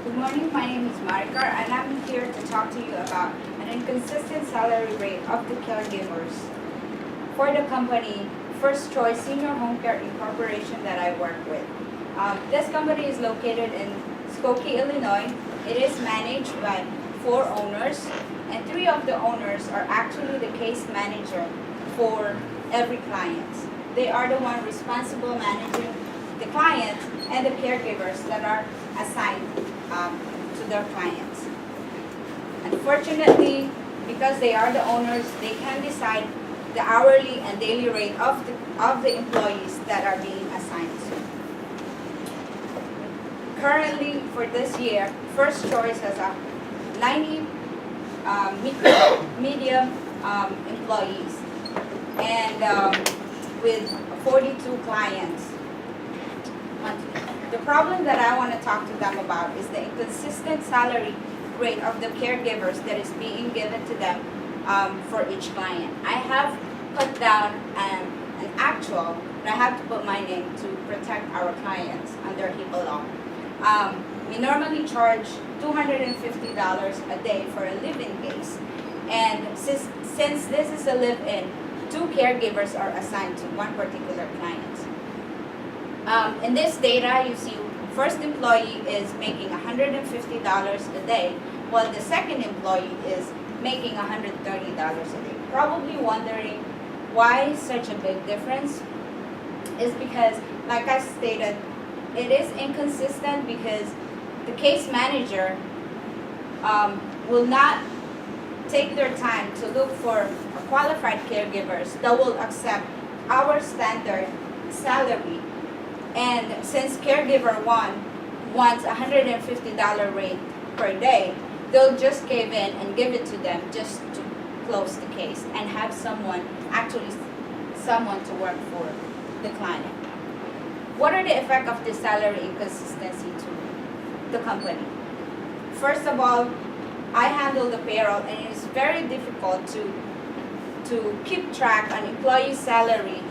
Good morning, my name is Marikar and I'm here to talk to you about an inconsistent salary rate of the caregivers for the company First Choice Senior Home Care Incorporation that I work with. This company is located in Skokie, Illinois. It is managed by 4 owners, and 3 of the owners are actually the case manager for every client. They are the one responsible managing the clients and the caregivers that are assigned to their clients. Unfortunately, because they are the owners, they can decide the hourly and daily rate of the employees that are being assigned to. Currently, for this year, First Choice has a 90 medium employees and with 42 clients monthly. The problem that I want to talk to them about is the inconsistent salary rate of the caregivers that is being given to them for each client. I have put down an actual, but I have to put my name to protect our clients under HIPAA law. We normally charge $250 a day for a live-in case, and since this is a live-in, 2 caregivers are assigned to one particular client. In this data, you see first employee is making $150 a day, while the second employee is making $130 a day. Probably wondering why such a big difference is because, like I stated, it is inconsistent because the case manager will not take their time to look for qualified caregivers that will accept our standard salary. And since caregiver 1 wants $150 rate per day, they'll just give in and give it to them just to close the case and have someone to work for the client. What are the effects of this salary inconsistency to the company? First of all, I handle the payroll, and it is very difficult to keep track on employee salary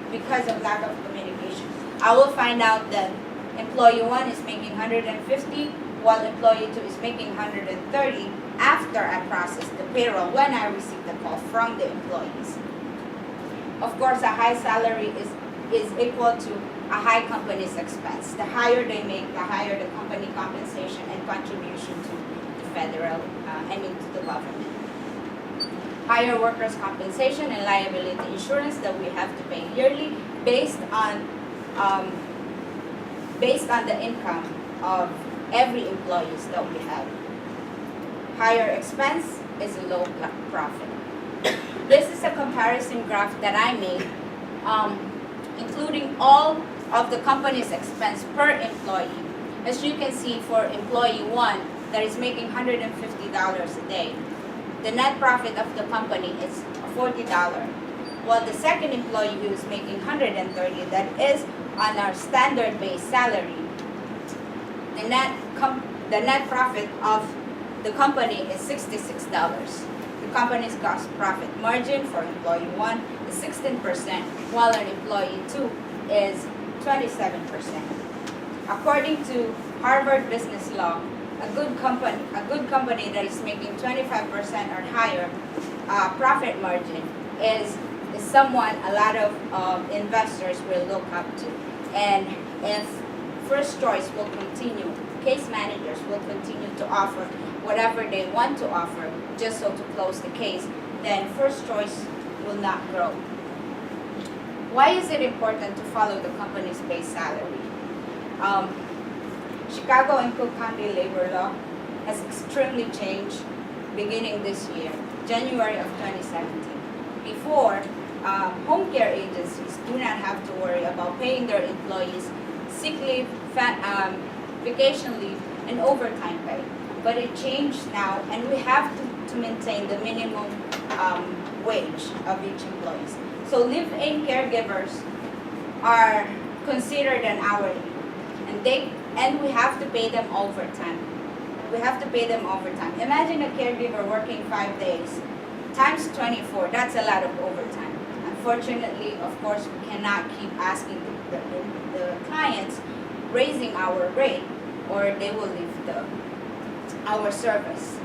because of lack of communication. I will find out that employee 1 is making $150, while employee 2 is making $130 after I process the payroll when I receive the call from the employees. Of course, a high salary is equal to a high company's expense. The higher they make, the higher the company compensation and contribution to the federal, to the government. Higher workers' compensation and liability insurance that we have to pay yearly based on the income of every employees that we have. Higher expense is a low profit. This is a comparison graph that I made, including all of the company's expense per employee. As you can see, for employee 1 that is making $150 a day, the net profit of the company is $40, while the second employee who is making $130, that is on our standard base salary, the net profit of the company is $66. The company's gross profit margin for employee 1 is 16%, while an employee 2 is 27%. According to Harvard Business Law, a good company that is making 25% or higher profit margin is someone a lot of investors will look up to. And if First Choice will continue, case managers will continue to offer whatever they want to offer just so to close the case, then First Choice will not grow. Why is it important to follow the company's base salary? Chicago and Cook County labor law has extremely changed beginning this year, January of 2017. Before, home care agencies do not have to worry about paying their employees sick leave, vacation leave, and overtime pay. But it changed now, and we have to maintain the minimum wage of each employee. So live-in caregivers are considered an hourly, and we have to pay them overtime. Imagine a caregiver working 5 days times 24. That's a lot of overtime. Unfortunately, of course, we cannot keep asking the clients raising our rate or they will leave our service.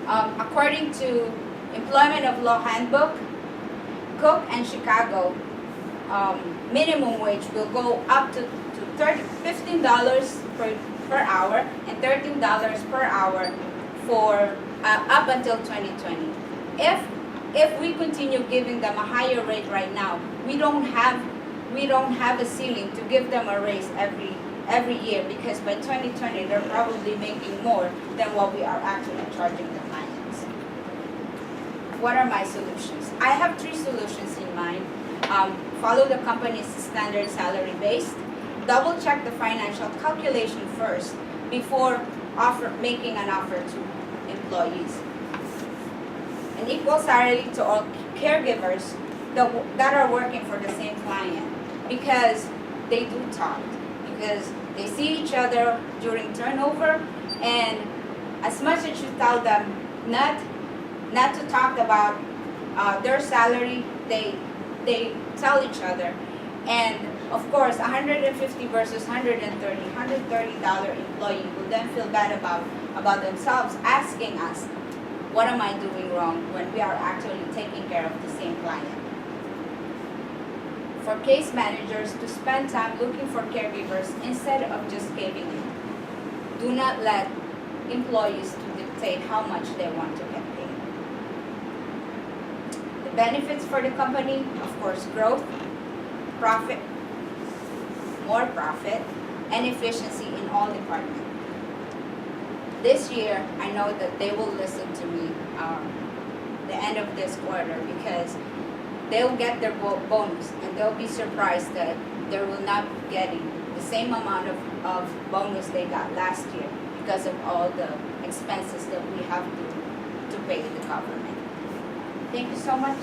According to Employment of Law Handbook, Cook and Chicago, minimum wage will go up to $15 per hour and $13 per hour for up until 2020. If we continue giving them a higher rate right now, we don't have a ceiling to give them a raise every year, because by 2020 they're probably making more than what we are actually charging the clients. What are my solutions? I have 3 solutions in mind. Follow the company's standard salary base. Double check the financial calculation first before making an offer to employees. An equal salary to all caregivers that are working for the same client, because they do talk, because they see each other during turnover, and as much as you tell them not to talk about their salary, they tell each other. And of course, 150 versus 130, $130 employee will then feel bad about themselves, asking us, what am I doing wrong, when we are actually taking care of the same client. For case managers to spend time looking for caregivers instead of just giving in. Do not let employees to dictate how much they want to get paid. The benefits for the company, of course, growth, profit, more profit, and efficiency in all departments. This year, I know that they will listen to me the end of this quarter, because they'll get their bonus, and they'll be surprised that they will not be getting the same amount of bonus they got last year, because of all the expenses that we have to pay the government. Thank you so much.